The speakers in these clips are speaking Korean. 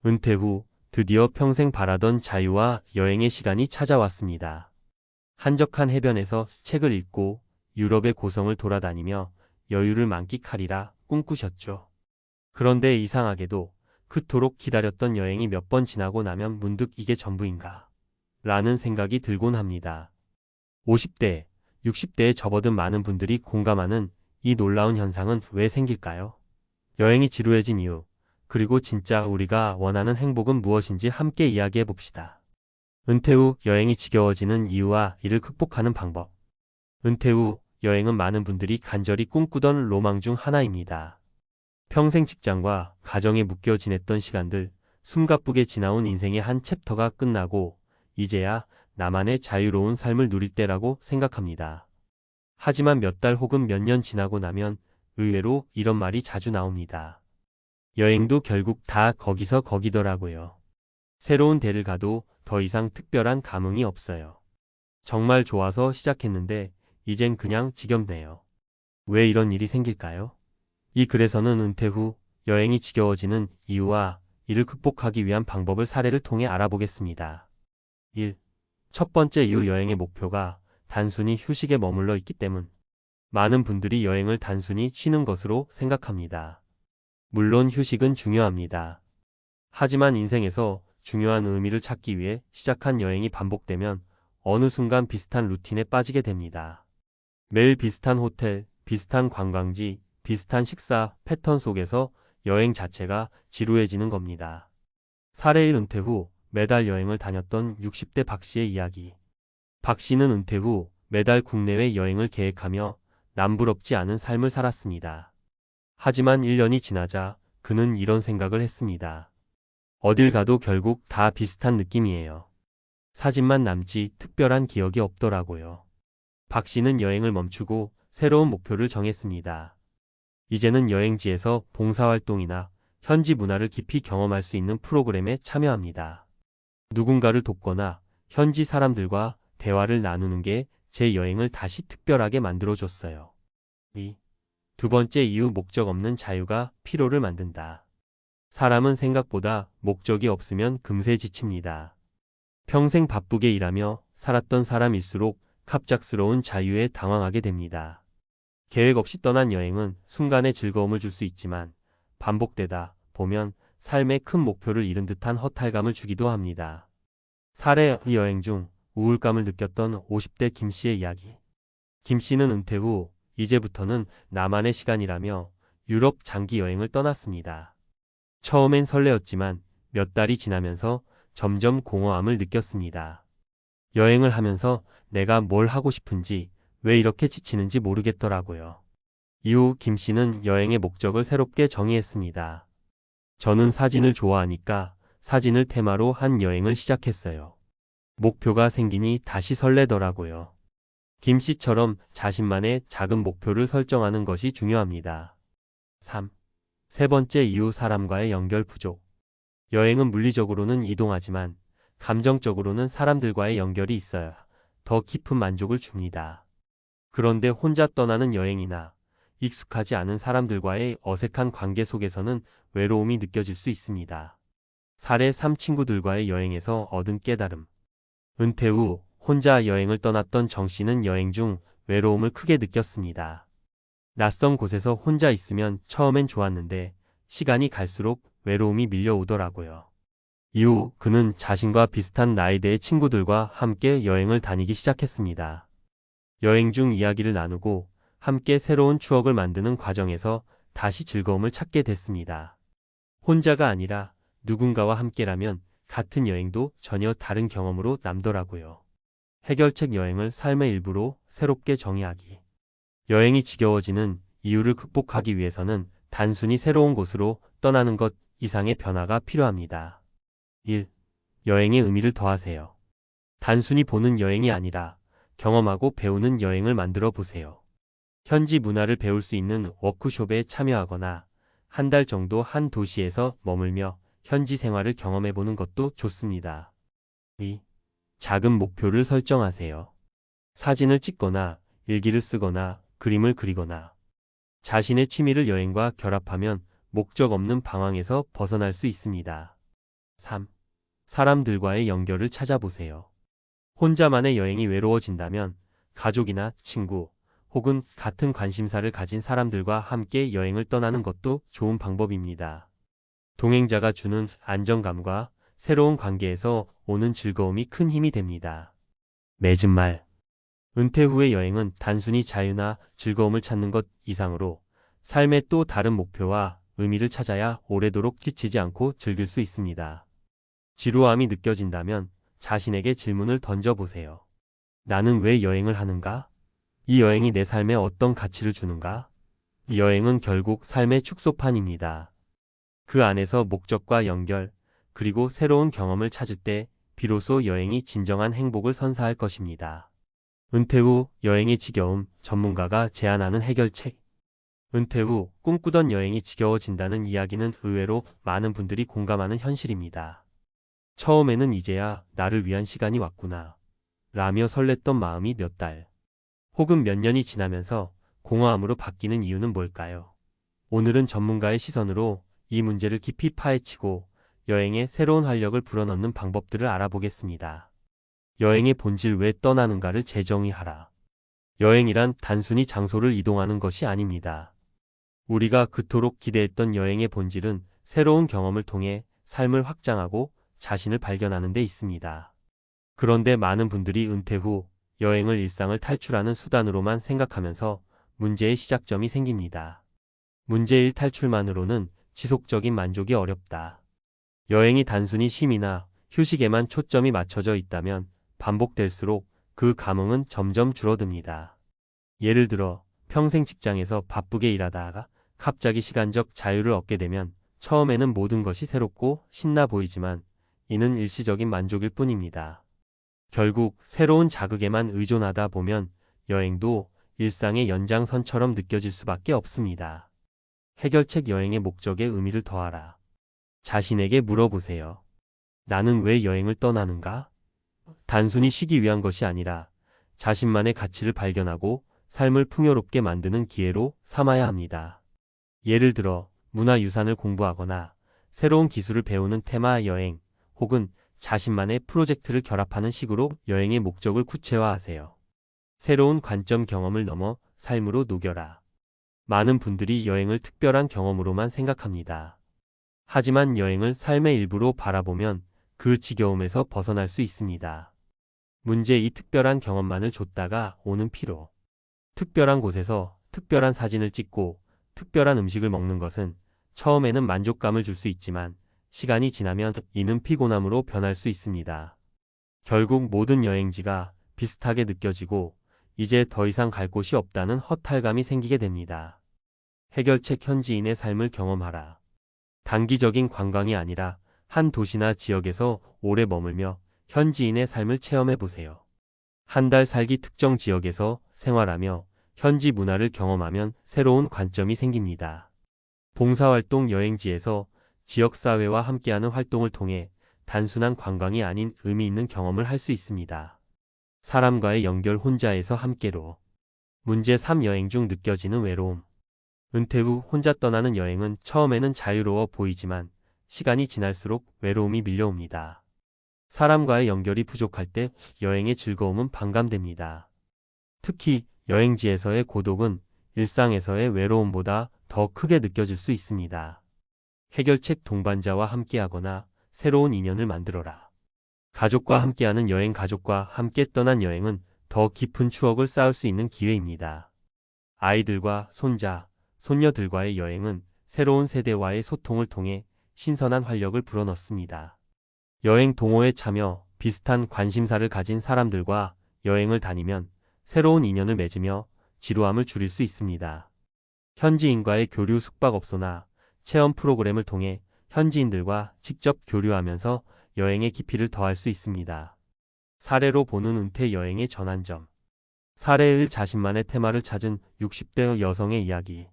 은퇴 후 드디어 평생 바라던 자유와 여행의 시간이 찾아왔습니다. 한적한 해변에서 책을 읽고 유럽의 고성을 돌아다니며 여유를 만끽하리라 꿈꾸셨죠. 그런데 이상하게도 그토록 기다렸던 여행이 몇 번 지나고 나면 문득 이게 전부인가? 라는 생각이 들곤 합니다. 50대, 60대에 접어든 많은 분들이 공감하는 이 놀라운 현상은 왜 생길까요? 여행이 지루해진 이유, 그리고 진짜 우리가 원하는 행복은 무엇인지 함께 이야기해 봅시다. 은퇴 후 여행이 지겨워지는 이유와 이를 극복하는 방법. 은퇴 후 여행은 많은 분들이 간절히 꿈꾸던 로망 중 하나입니다. 평생 직장과 가정에 묶여 지냈던 시간들, 숨가쁘게 지나온 인생의 한 챕터가 끝나고 이제야 나만의 자유로운 삶을 누릴 때라고 생각합니다. 하지만 몇 달 혹은 몇 년 지나고 나면 의외로 이런 말이 자주 나옵니다. 여행도 결국 다 거기서 거기더라고요. 새로운 데를 가도 더 이상 특별한 감흥이 없어요. 정말 좋아서 시작했는데 이젠 그냥 지겹네요. 왜 이런 일이 생길까요? 이 글에서는 은퇴 후 여행이 지겨워지는 이유와 이를 극복하기 위한 방법을 사례를 통해 알아보겠습니다. 1. 첫 번째 이유 여행의 목표가 단순히 휴식에 머물러 있기 때문. 많은 분들이 여행을 단순히 쉬는 것으로 생각합니다. 물론 휴식은 중요합니다. 하지만 인생에서 중요한 의미를 찾기 위해 시작한 여행이 반복되면 어느 순간 비슷한 루틴에 빠지게 됩니다. 매일 비슷한 호텔, 비슷한 관광지, 비슷한 식사 패턴 속에서 여행 자체가 지루해지는 겁니다. 사례 1 은퇴 후 매달 여행을 다녔던 60대 박 씨의 이야기. 박 씨는 은퇴 후 매달 국내외 여행을 계획하며 남부럽지 않은 삶을 살았습니다. 하지만 1년이 지나자 그는 이런 생각을 했습니다. 어딜 가도 결국 다 비슷한 느낌이에요. 사진만 남지 특별한 기억이 없더라고요. 박 씨는 여행을 멈추고 새로운 목표를 정했습니다. 이제는 여행지에서 봉사활동이나 현지 문화를 깊이 경험할 수 있는 프로그램에 참여합니다. 누군가를 돕거나 현지 사람들과 대화를 나누는 게 제 여행을 다시 특별하게 만들어줬어요. 두 번째 이유 목적 없는 자유가 피로를 만든다. 사람은 생각보다 목적이 없으면 금세 지칩니다. 평생 바쁘게 일하며 살았던 사람일수록 갑작스러운 자유에 당황하게 됩니다. 계획 없이 떠난 여행은 순간의 즐거움을 줄 수 있지만 반복되다 보면 삶의 큰 목표를 잃은 듯한 허탈감을 주기도 합니다. 사례 여행 중 우울감을 느꼈던 50대 김 씨의 이야기. 김 씨는 은퇴 후 이제부터는 나만의 시간이라며 유럽 장기 여행을 떠났습니다. 처음엔 설레었지만 몇 달이 지나면서 점점 공허함을 느꼈습니다. 여행을 하면서 내가 뭘 하고 싶은지 왜 이렇게 지치는지 모르겠더라고요. 이후 김 씨는 여행의 목적을 새롭게 정의했습니다. 저는 사진을 좋아하니까 사진을 테마로 한 여행을 시작했어요. 목표가 생기니 다시 설레더라고요. 김 씨처럼 자신만의 작은 목표를 설정하는 것이 중요합니다. 3. 세 번째 이유 사람과의 연결 부족. 여행은 물리적으로는 이동하지만 감정적으로는 사람들과의 연결이 있어야 더 깊은 만족을 줍니다. 그런데 혼자 떠나는 여행이나 익숙하지 않은 사람들과의 어색한 관계 속에서는 외로움이 느껴질 수 있습니다. 사례 3 친구들과의 여행에서 얻은 깨달음. 은퇴 후 혼자 여행을 떠났던 정 씨는 여행 중 외로움을 크게 느꼈습니다. 낯선 곳에서 혼자 있으면 처음엔 좋았는데 시간이 갈수록 외로움이 밀려오더라고요. 이후 그는 자신과 비슷한 나이대의 친구들과 함께 여행을 다니기 시작했습니다. 여행 중 이야기를 나누고 함께 새로운 추억을 만드는 과정에서 다시 즐거움을 찾게 됐습니다. 혼자가 아니라 누군가와 함께라면 같은 여행도 전혀 다른 경험으로 남더라고요. 해결책 여행을 삶의 일부로 새롭게 정의하기. 여행이 지겨워지는 이유를 극복하기 위해서는 단순히 새로운 곳으로 떠나는 것 이상의 변화가 필요합니다. 1. 여행의 의미를 더하세요. 단순히 보는 여행이 아니라 경험하고 배우는 여행을 만들어 보세요. 현지 문화를 배울 수 있는 워크숍에 참여하거나 한 달 정도 한 도시에서 머물며 현지 생활을 경험해 보는 것도 좋습니다. 2. 작은 목표를 설정하세요. 사진을 찍거나 일기를 쓰거나 그림을 그리거나 자신의 취미를 여행과 결합하면 목적 없는 방황에서 벗어날 수 있습니다. 3. 사람들과의 연결을 찾아보세요. 혼자만의 여행이 외로워진다면 가족이나 친구 혹은 같은 관심사를 가진 사람들과 함께 여행을 떠나는 것도 좋은 방법입니다. 동행자가 주는 안정감과 새로운 관계에서 오는 즐거움이 큰 힘이 됩니다. 맺은 말. 은퇴 후의 여행은 단순히 자유나 즐거움을 찾는 것 이상으로 삶의 또 다른 목표와 의미를 찾아야 오래도록 지치지 않고 즐길 수 있습니다. 지루함이 느껴진다면 자신에게 질문을 던져보세요. 나는 왜 여행을 하는가? 이 여행이 내 삶에 어떤 가치를 주는가? 이 여행은 결국 삶의 축소판입니다. 그 안에서 목적과 연결, 그리고 새로운 경험을 찾을 때 비로소 여행이 진정한 행복을 선사할 것입니다. 은퇴 후 여행의 지겨움, 전문가가 제안하는 해결책. 은퇴 후 꿈꾸던 여행이 지겨워진다는 이야기는 의외로 많은 분들이 공감하는 현실입니다. 처음에는 이제야 나를 위한 시간이 왔구나 라며 설렜던 마음이 몇 달, 혹은 몇 년이 지나면서 공허함으로 바뀌는 이유는 뭘까요? 오늘은 전문가의 시선으로 이 문제를 깊이 파헤치고 여행에 새로운 활력을 불어넣는 방법들을 알아보겠습니다. 여행의 본질 왜 떠나는가를 재정의하라. 여행이란 단순히 장소를 이동하는 것이 아닙니다. 우리가 그토록 기대했던 여행의 본질은 새로운 경험을 통해 삶을 확장하고 자신을 발견하는 데 있습니다. 그런데 많은 분들이 은퇴 후 여행을 일상을 탈출하는 수단으로만 생각하면서 문제의 시작점이 생깁니다. 문제 1. 탈출만으로는 지속적인 만족이 어렵다. 여행이 단순히 쉼이나 휴식에만 초점이 맞춰져 있다면 반복될수록 그 감흥은 점점 줄어듭니다. 예를 들어 평생 직장에서 바쁘게 일하다가 갑자기 시간적 자유를 얻게 되면 처음에는 모든 것이 새롭고 신나 보이지만 이는 일시적인 만족일 뿐입니다. 결국 새로운 자극에만 의존하다 보면 여행도 일상의 연장선처럼 느껴질 수밖에 없습니다. 해결책. 여행의 목적에 의미를 더하라. 자신에게 물어보세요. 나는 왜 여행을 떠나는가? 단순히 쉬기 위한 것이 아니라 자신만의 가치를 발견하고 삶을 풍요롭게 만드는 기회로 삼아야 합니다. 예를 들어 문화유산을 공부하거나 새로운 기술을 배우는 테마 여행, 혹은 자신만의 프로젝트를 결합하는 식으로 여행의 목적을 구체화하세요. 새로운 관점. 경험을 넘어 삶으로 녹여라. 많은 분들이 여행을 특별한 경험으로만 생각합니다. 하지만 여행을 삶의 일부로 바라보면 그 지겨움에서 벗어날 수 있습니다. 문제 2. 특별한 경험만을 줬다가 오는 피로. 특별한 곳에서 특별한 사진을 찍고 특별한 음식을 먹는 것은 처음에는 만족감을 줄 수 있지만 시간이 지나면 이는 피곤함으로 변할 수 있습니다. 결국 모든 여행지가 비슷하게 느껴지고 이제 더 이상 갈 곳이 없다는 허탈감이 생기게 됩니다. 해결책. 현지인의 삶을 경험하라. 단기적인 관광이 아니라 한 도시나 지역에서 오래 머물며 현지인의 삶을 체험해 보세요. 한 달 살기. 특정 지역에서 생활하며 현지 문화를 경험하면 새로운 관점이 생깁니다. 봉사활동. 여행지에서 지역사회와 함께하는 활동을 통해 단순한 관광이 아닌 의미 있는 경험을 할 수 있습니다. 사람과의 연결. 혼자에서 함께로. 문제 3. 여행 중 느껴지는 외로움. 은퇴 후 혼자 떠나는 여행은 처음에는 자유로워 보이지만 시간이 지날수록 외로움이 밀려옵니다. 사람과의 연결이 부족할 때 여행의 즐거움은 반감됩니다. 특히 여행지에서의 고독은 일상에서의 외로움보다 더 크게 느껴질 수 있습니다. 해결책. 동반자와 함께하거나 새로운 인연을 만들어라. 가족과 함께하는 여행. 가족과 함께 떠난 여행은 더 깊은 추억을 쌓을 수 있는 기회입니다. 아이들과 손자, 손녀들과의 여행은 새로운 세대와의 소통을 통해 신선한 활력을 불어넣습니다. 여행 동호회 참여. 비슷한 관심사를 가진 사람들과 여행을 다니면 새로운 인연을 맺으며 지루함을 줄일 수 있습니다. 현지인과의 교류. 숙박업소나 체험 프로그램을 통해 현지인들과 직접 교류하면서 여행의 깊이를 더할 수 있습니다. 사례로 보는 은퇴 여행의 전환점. 사례 1. 자신만의 테마를 찾은 60대 여성의 이야기.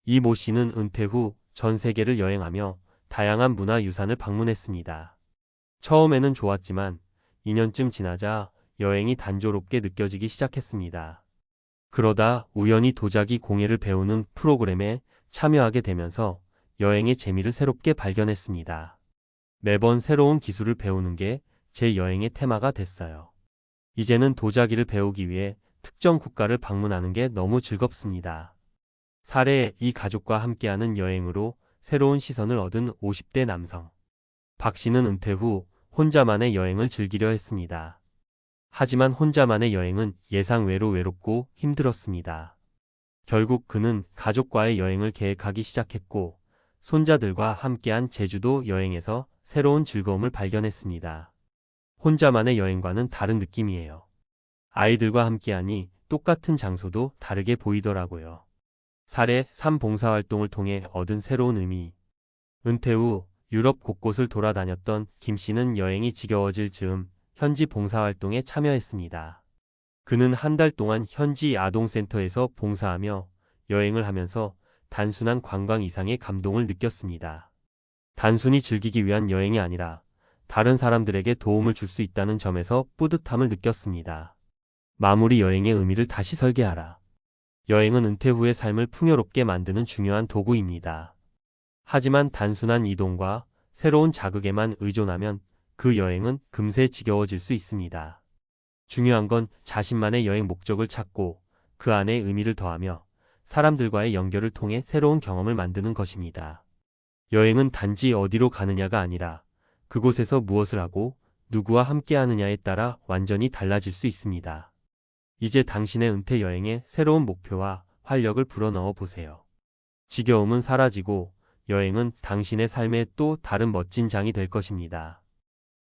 이 모 씨는 은퇴 후 전 세계를 여행하며 다양한 문화유산을 방문했습니다. 처음에는 좋았지만 2년쯤 지나자 여행이 단조롭게 느껴지기 시작했습니다. 그러다 우연히 도자기 공예를 배우는 프로그램에 참여하게 되면서 여행의 재미를 새롭게 발견했습니다. 매번 새로운 기술을 배우는 게 제 여행의 테마가 됐어요. 이제는 도자기를 배우기 위해 특정 국가를 방문하는 게 너무 즐겁습니다. 사례 이 가족과 함께하는 여행으로 새로운 시선을 얻은 50대 남성. 박 씨는 은퇴 후 혼자만의 여행을 즐기려 했습니다. 하지만 혼자만의 여행은 예상 외로 외롭고 힘들었습니다. 결국 그는 가족과의 여행을 계획하기 시작했고, 손자들과 함께한 제주도 여행에서 새로운 즐거움을 발견했습니다. 혼자만의 여행과는 다른 느낌이에요. 아이들과 함께하니 똑같은 장소도 다르게 보이더라고요. 사례 3 봉사활동을 통해 얻은 새로운 의미. 은퇴 후 유럽 곳곳을 돌아다녔던 김 씨는 여행이 지겨워질 즈음 현지 봉사활동에 참여했습니다. 그는 한 달 동안 현지 아동센터에서 봉사하며 여행을 하면서 단순한 관광 이상의 감동을 느꼈습니다. 단순히 즐기기 위한 여행이 아니라 다른 사람들에게 도움을 줄 수 있다는 점에서 뿌듯함을 느꼈습니다. 마무리 여행의 의미를 다시 설계하라. 여행은 은퇴 후의 삶을 풍요롭게 만드는 중요한 도구입니다. 하지만 단순한 이동과 새로운 자극에만 의존하면 그 여행은 금세 지겨워질 수 있습니다. 중요한 건 자신만의 여행 목적을 찾고 그 안에 의미를 더하며 사람들과의 연결을 통해 새로운 경험을 만드는 것입니다. 여행은 단지 어디로 가느냐가 아니라 그곳에서 무엇을 하고 누구와 함께 하느냐에 따라 완전히 달라질 수 있습니다. 이제 당신의 은퇴 여행에 새로운 목표와 활력을 불어넣어 보세요. 지겨움은 사라지고 여행은 당신의 삶의 또 다른 멋진 장이 될 것입니다.